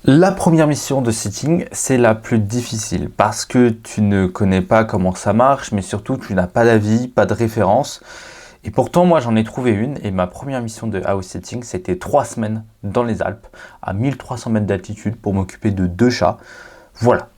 La première mission de setting, c'est la plus difficile parce que tu ne connais pas comment ça marche, mais surtout tu n'as pas d'avis, pas de référence. Et pourtant, moi j'en ai trouvé une et ma première mission de house setting, c'était 3 semaines dans les Alpes, à 1300 mètres d'altitude pour m'occuper de 2 chats. Voilà,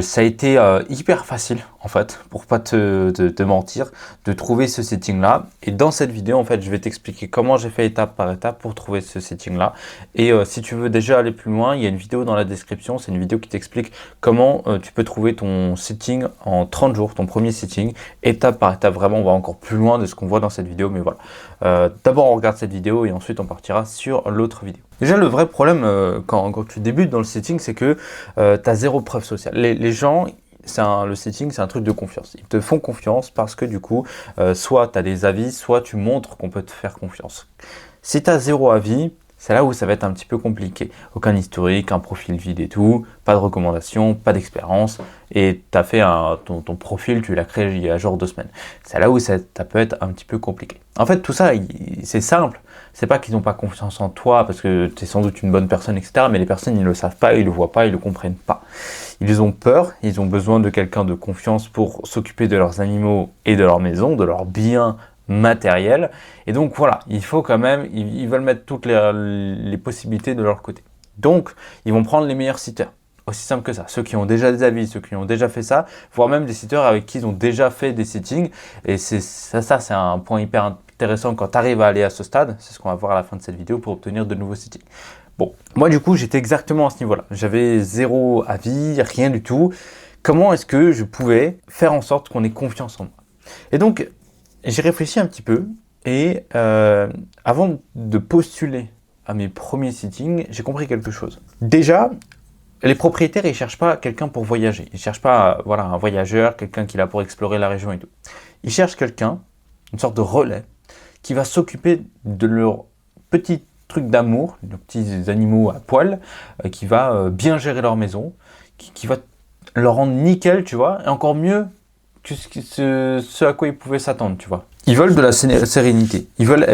ça a été hyper facile en fait, pour pas te mentir, de trouver ce setting là. Et dans cette vidéo en fait, je vais t'expliquer comment j'ai fait étape par étape pour trouver ce setting là. Et si tu veux déjà aller plus loin, il y a une vidéo dans la description, c'est une vidéo qui t'explique comment tu peux trouver ton setting en 30 jours, ton premier setting, étape par étape. Vraiment, on va encore plus loin de ce qu'on voit dans cette vidéo, mais voilà. D'abord on regarde cette vidéo et ensuite on partira sur l'autre vidéo. Déjà le vrai problème quand tu débutes dans le setting, c'est que tu as zéro preuve sociale. Les gens, le setting, c'est un truc de confiance. Ils te font confiance parce que du coup, soit tu as des avis, soit tu montres qu'on peut te faire confiance. Si tu as zéro avis, c'est là où ça va être un petit peu compliqué. Aucun historique, un profil vide et tout, pas de recommandation, pas d'expérience, et tu as fait ton profil, tu l'as créé il y a genre 2 semaines. C'est là où ça peut être un petit peu compliqué. En fait, tout ça, c'est simple. C'est pas qu'ils n'ont pas confiance en toi parce que tu es sans doute une bonne personne, etc. Mais les personnes, ils ne le savent pas, ils le voient pas, ils le comprennent pas. Ils ont peur, ils ont besoin de quelqu'un de confiance pour s'occuper de leurs animaux et de leur maison, de leurs biens matériels. Et donc voilà, il faut quand même, ils veulent mettre toutes les possibilités de leur côté. Donc, ils vont prendre les meilleurs sitters. Aussi simple que ça. Ceux qui ont déjà des avis, ceux qui ont déjà fait ça, voire même des sitters avec qui ils ont déjà fait des sittings. Et ça c'est un point hyper intéressant quand tu arrives à aller à ce stade. C'est ce qu'on va voir à la fin de cette vidéo pour obtenir de nouveaux sittings. Bon, moi du coup, j'étais exactement à ce niveau-là. J'avais zéro avis, rien du tout. Comment est-ce que je pouvais faire en sorte qu'on ait confiance en moi? Et donc, j'ai réfléchi un petit peu et avant de postuler à mes premiers sittings, j'ai compris quelque chose. Déjà, les propriétaires, ils cherchent pas quelqu'un pour voyager. Ils cherchent pas, voilà, un voyageur, quelqu'un qui est là pour explorer la région et tout. Ils cherchent quelqu'un, une sorte de relais, qui va s'occuper de leurs petits trucs d'amour, leurs petits animaux à poil, qui va bien gérer leur maison, qui va leur rendre nickel, tu vois, et encore mieux que ce à quoi ils pouvaient s'attendre, tu vois. Ils veulent de la sérénité. Ils veulent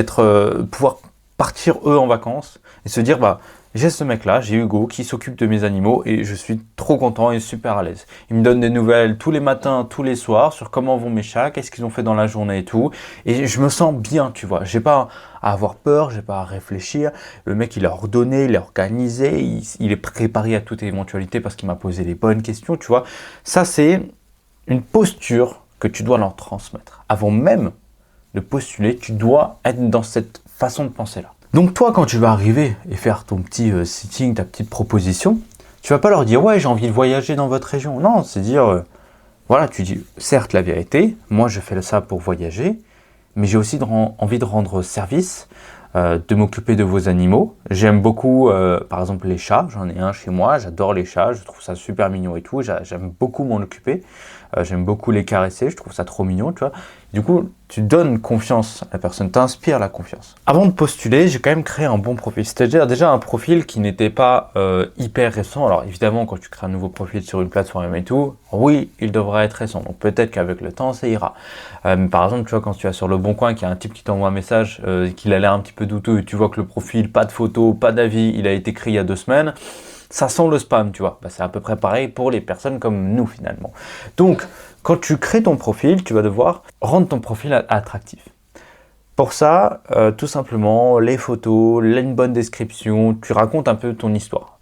pouvoir partir eux en vacances et se dire, bah, j'ai ce mec-là, j'ai Hugo, qui s'occupe de mes animaux et je suis trop content et super à l'aise. Il me donne des nouvelles tous les matins, tous les soirs sur comment vont mes chats, qu'est-ce qu'ils ont fait dans la journée et tout. Et je me sens bien, tu vois. J'ai pas à avoir peur, j'ai pas à réfléchir. Le mec, il a ordonné, il a organisé, il est préparé à toute éventualité parce qu'il m'a posé les bonnes questions, tu vois. Ça, c'est une posture que tu dois leur transmettre. Avant même de postuler, tu dois être dans cette façon de penser-là. Donc toi, quand tu vas arriver et faire ton petit sitting, ta petite proposition, tu vas pas leur dire « Ouais, j'ai envie de voyager dans votre région ». Non, c'est dire voilà, tu dis « Certes, la vérité, moi je fais ça pour voyager, mais j'ai aussi envie de rendre service, de m'occuper de vos animaux. J'aime beaucoup, par exemple, les chats. J'en ai un chez moi, j'adore les chats, je trouve ça super mignon et tout. J'aime beaucoup m'en occuper. J'aime beaucoup les caresser, je trouve ça trop mignon, tu vois. Du coup, tu donnes confiance à la personne, t'inspires la confiance. Avant de postuler, j'ai quand même créé un bon profil. C'est-à-dire déjà un profil qui n'était pas hyper récent. Alors évidemment, quand tu crées un nouveau profil sur une plateforme et tout, oui, il devra être récent. Donc peut-être qu'avec le temps, ça ira. Mais par exemple, tu vois, quand tu vas sur Le Bon Coin, qu'il y a un type qui t'envoie un message, qu'il a l'air un petit peu douteux, et tu vois que le profil, pas de photo, pas d'avis, il a été créé il y a 2 semaines, ça sent le spam, tu vois. Bah, c'est à peu près pareil pour les personnes comme nous, finalement. Donc, quand tu crées ton profil, tu vas devoir rendre ton profil attractif. Pour ça, tout simplement, les photos, une bonne description, tu racontes un peu ton histoire,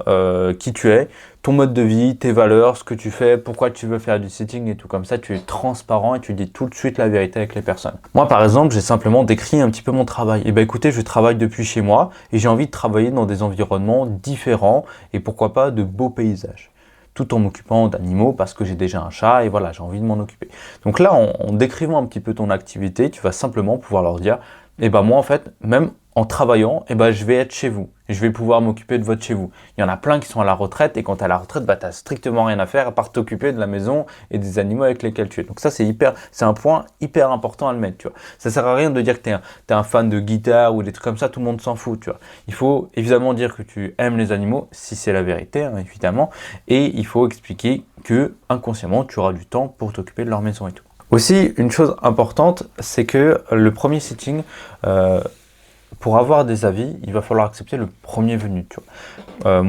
qui tu es, ton mode de vie, tes valeurs, ce que tu fais, pourquoi tu veux faire du setting et tout comme ça, tu es transparent et tu dis tout de suite la vérité avec les personnes. Moi, par exemple, j'ai simplement décrit un petit peu mon travail. Et ben écoutez, je travaille depuis chez moi et j'ai envie de travailler dans des environnements différents et pourquoi pas de beaux paysages, tout en m'occupant d'animaux parce que j'ai déjà un chat et voilà, j'ai envie de m'en occuper. Donc là, en décrivant un petit peu ton activité, tu vas simplement pouvoir leur dire, eh ben moi en fait, même en travaillant, eh ben je vais être chez vous. Je vais pouvoir m'occuper de votre chez vous. Il y en a plein qui sont à la retraite et quand tu es à la retraite, bah, tu n'as strictement rien à faire à part t'occuper de la maison et des animaux avec lesquels tu es. Donc ça, c'est un point hyper important à le mettre, tu vois. Ça sert à rien de dire que tu es un fan de guitare ou des trucs comme ça, tout le monde s'en fout, tu vois. Il faut évidemment dire que tu aimes les animaux, si c'est la vérité, hein, évidemment, et il faut expliquer que inconsciemment, tu auras du temps pour t'occuper de leur maison et tout. Aussi, une chose importante, c'est que le premier sitting, pour avoir des avis, il va falloir accepter le premier venu, tu vois.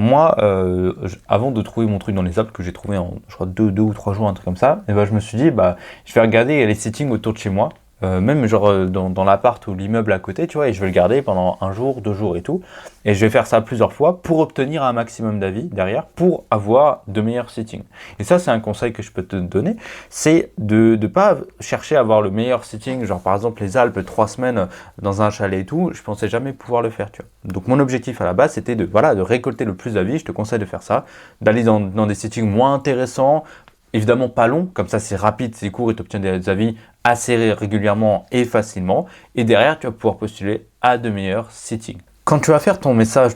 Avant de trouver mon truc dans les apps que j'ai trouvé en, je crois, 2 ou 3 jours, un truc comme ça, et ben, je me suis dit, bah, je vais regarder les settings autour de chez moi, même genre dans l'appart ou l'immeuble à côté, tu vois, et je vais le garder pendant 1 jour, 2 jours et tout. Et je vais faire ça plusieurs fois pour obtenir un maximum d'avis derrière, pour avoir de meilleurs settings. Et ça, c'est un conseil que je peux te donner, c'est de ne pas chercher à avoir le meilleur setting, genre par exemple les Alpes, 3 semaines dans un chalet et tout, je pensais jamais pouvoir le faire, tu vois. Donc mon objectif à la base, c'était de récolter le plus d'avis, je te conseille de faire ça, d'aller dans des settings moins intéressants, évidemment pas longs, comme ça c'est rapide, c'est court et tu obtiens des avis assez régulièrement et facilement. Et derrière, tu vas pouvoir postuler à de meilleurs settings. Quand tu vas faire ton message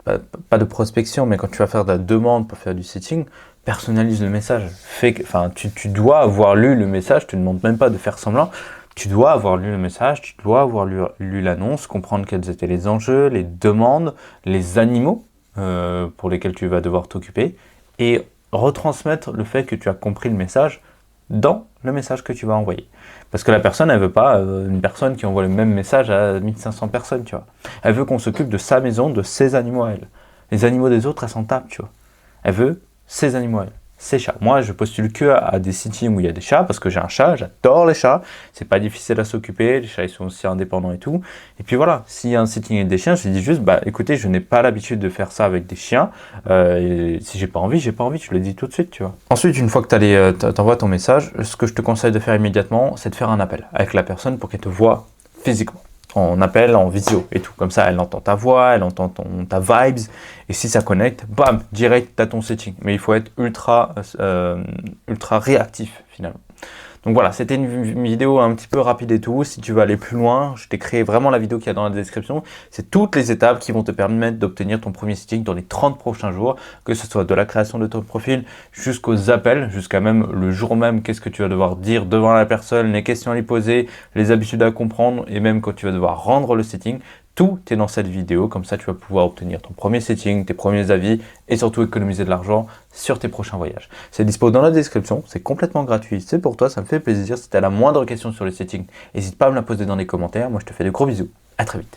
pas de prospection, mais quand tu vas faire de la demande pour faire du setting, personnalise le message. Tu dois avoir lu le message, tu ne demandes même pas de faire semblant. Tu dois avoir lu le message, tu dois avoir lu l'annonce, comprendre quels étaient les enjeux, les demandes, les animaux pour lesquels tu vas devoir t'occuper, et retransmettre le fait que tu as compris le message dans le message que tu vas envoyer. Parce que la personne, elle veut pas une personne qui envoie le même message à 1500 personnes, tu vois. Elle veut qu'on s'occupe de sa maison, de ses animaux à elle. Les animaux des autres, elle s'en tape, tu vois. Elle veut ses animaux à elle, ses chats. Moi, je postule que à des sites où il y a des chats, parce que j'ai un chat, j'adore les chats. C'est pas difficile à s'occuper, les chats, ils sont aussi indépendants et tout. Et puis voilà, s'il y a un sitting avec des chiens, je dis juste, bah écoutez, je n'ai pas l'habitude de faire ça avec des chiens. Et si j'ai pas envie, je le dis tout de suite, tu vois. Ensuite, une fois que t'envoies ton message, ce que je te conseille de faire immédiatement, c'est de faire un appel avec la personne pour qu'elle te voie physiquement. En appel, en visio et tout. Comme ça, elle entend ta voix, elle entend ta vibes. Et si ça connecte, bam, direct, t'as ton setting. Mais il faut être ultra réactif finalement. Donc voilà, c'était une vidéo un petit peu rapide et tout. Si tu veux aller plus loin, je t'ai créé vraiment la vidéo qu'il y a dans la description. C'est toutes les étapes qui vont te permettre d'obtenir ton premier setting dans les 30 prochains jours, que ce soit de la création de ton profil jusqu'aux appels, jusqu'à même le jour même, qu'est-ce que tu vas devoir dire devant la personne, les questions à lui poser, les habitudes à comprendre, et même quand tu vas devoir rendre le setting. Tout est dans cette vidéo, comme ça tu vas pouvoir obtenir ton premier setting, tes premiers avis et surtout économiser de l'argent sur tes prochains voyages. C'est dispo dans la description, c'est complètement gratuit, c'est pour toi, ça me fait plaisir. Si tu as la moindre question sur le setting, n'hésite pas à me la poser dans les commentaires. Moi je te fais de gros bisous, à très vite.